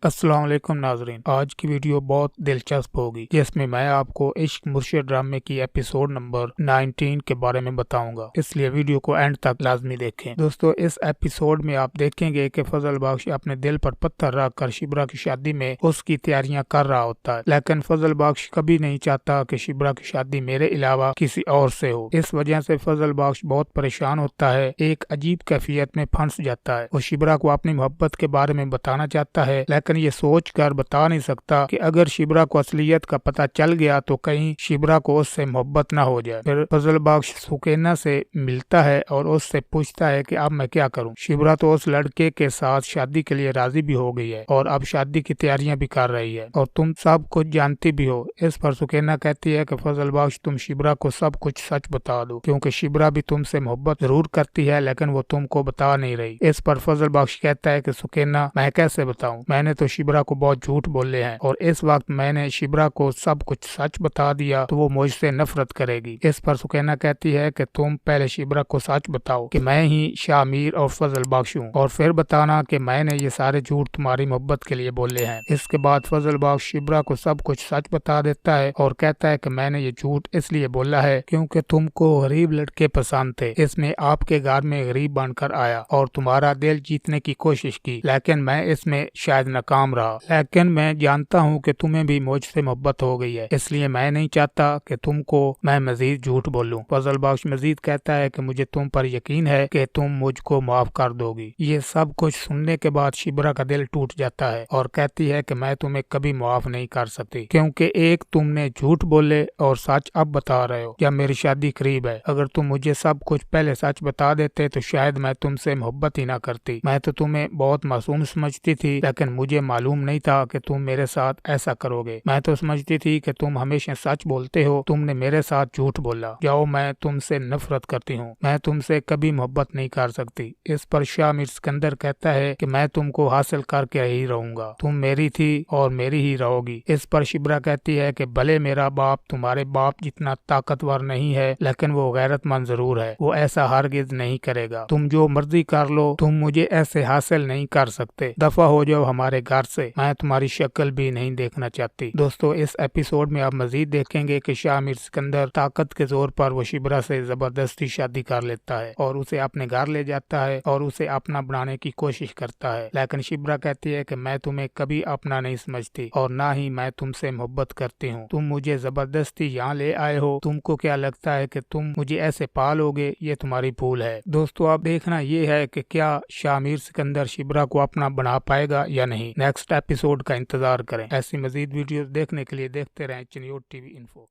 السلام علیکم ناظرین، آج کی ویڈیو بہت دلچسپ ہوگی جس میں میں آپ کو عشق مرشد ڈرامے کی ایپیسوڈ نمبر 19 کے بارے میں بتاؤں گا، اس لیے ویڈیو کو اینڈ تک لازمی دیکھیں۔ دوستو، اس ایپیسوڈ میں آپ دیکھیں گے کہ فضل بخش اپنے دل پر پتھر رکھ کر شبرا کی شادی میں اس کی تیاریاں کر رہا ہوتا ہے، لیکن فضل بخش کبھی نہیں چاہتا کہ شبرا کی شادی میرے علاوہ کسی اور سے ہو۔ اس وجہ سے فضل بخش بہت پریشان ہوتا ہے، ایک عجیب کیفیت میں پھنس جاتا ہے۔ وہ شبرا کو اپنی محبت کے بارے میں بتانا چاہتا ہے، لیکن یہ سوچ کر بتا نہیں سکتا کہ اگر شبرا کو اصلیت کا پتہ چل گیا تو کہیں شبرا کو اس سے محبت نہ ہو جائے۔ پھر فضل بخش سکینہ سے ملتا ہے اور اس سے پوچھتا ہے کہ اب میں کیا کروں۔ شبرا تو اس لڑکے کے ساتھ شادی کے لیے راضی بھی ہو گئی ہے اور اب شادی کی تیاریاں بھی کر رہی ہے، اور تم سب کچھ جانتی بھی ہو۔ اس پر سکینہ کہتی ہے کہ فضل بخش، تم شبرا کو سب کچھ سچ بتا دو، کیونکہ شبرا بھی تم سے محبت ضرور کرتی ہے لیکن وہ تم کو بتا نہیں رہی۔ اس پر فضل بخش کہتا ہے کہ سکینہ، میں کیسے بتاؤں، میں نے تو شبرا کو بہت جھوٹ بولے ہیں، اور اس وقت میں نے شبرا کو سب کچھ سچ بتا دیا تو وہ مجھ سے نفرت کرے گی۔ اس پر سکینہ کہتی ہے کہ تم پہلے شبرا کو سچ بتاؤ کہ میں ہی شاہ میر اور فضل بخش ہوں، اور پھر بتانا کہ میں نے یہ سارے جھوٹ تمہاری محبت کے لیے بولے ہیں۔ اس کے بعد فضل بخش شبرا کو سب کچھ سچ بتا دیتا ہے اور کہتا ہے کہ میں نے یہ جھوٹ اس لیے بولا ہے کیونکہ تم کو غریب لڑکے پسند تھے، اس میں آپ کے گھر میں غریب بن کر آیا اور تمہارا دل جیتنے کی کوشش کی، لیکن میں اس میں شاید ناکام رہا، لیکن میں جانتا ہوں کہ تمہیں بھی مجھ سے محبت ہو گئی ہے، اس لیے میں نہیں چاہتا کہ تم کو میں مزید جھوٹ بولوں۔ فضل بخش مزید کہتا ہے کہ مجھے تم پر یقین ہے کہ تم مجھ کو معاف کر دو گی۔ یہ سب کچھ سننے کے بعد شبرا کا دل ٹوٹ جاتا ہے اور کہتی ہے کہ میں تمہیں کبھی معاف نہیں کر سکتی، کیونکہ ایک تم نے جھوٹ بولے اور سچ اب بتا رہے ہو جب میری شادی قریب ہے۔ اگر تم مجھے سب کچھ پہلے سچ بتا دیتے تو شاید میں تم سے محبت ہی نہ کرتی۔ میں تو تمہیں بہت معصوم سمجھتی تھی، لیکن مجھے معلوم نہیں تھا کہ تم میرے ساتھ ایسا کرو گے۔ میں تو سمجھتی تھی کہ تم ہمیشہ سچ بولتے ہو، تم نے میرے ساتھ جھوٹ بولا۔ جاؤ، میں تم سے نفرت کرتی ہوں، میں تم سے کبھی محبت نہیں کر سکتی۔ اس پر شاہ میر سکندر کہتا ہے کہ میں تم کو حاصل کر کے ہی رہوں گا، تم میری تھی اور میری ہی رہو گی۔ اس پر شبرا کہتی ہے کہ بھلے میرا باپ تمہارے باپ جتنا طاقتور نہیں ہے، لیکن وہ غیرت مند ضرور ہے، وہ ایسا ہرگز نہیں کرے گا۔ تم جو مرضی کر لو، تم مجھے ایسے حاصل نہیں کر سکتے، دفع ہو جاؤ ہمارے گھر سے، میں تمہاری شکل بھی نہیں دیکھنا چاہتی۔ دوستو، اس ایپیسوڈ میں آپ مزید دیکھیں گے کہ شاہ میر سکندر طاقت کے زور پر وہ شبرا سے زبردستی شادی کر لیتا ہے اور اسے اپنے گھر لے جاتا ہے اور اسے اپنا بنانے کی کوشش کرتا ہے، لیکن شبرا کہتی ہے کہ میں تمہیں کبھی اپنا نہیں سمجھتی اور نہ ہی میں تم سے محبت کرتی ہوں، تم مجھے زبردستی یہاں لے آئے ہو، تم کو کیا لگتا ہے کہ تم مجھے ایسے پالو گے، یہ تمہاری بھول ہے۔ دوستو، اب دیکھنا یہ ہے کہ کیا شاہ میر سکندر شبرا کو اپنا بنا پائے گا یا نہیں۔ نیکسٹ ایپیسوڈ کا انتظار کریں۔ ایسی مزید ویڈیوز دیکھنے کے لیے دیکھتے رہیں چنیوٹ ٹی وی انفو۔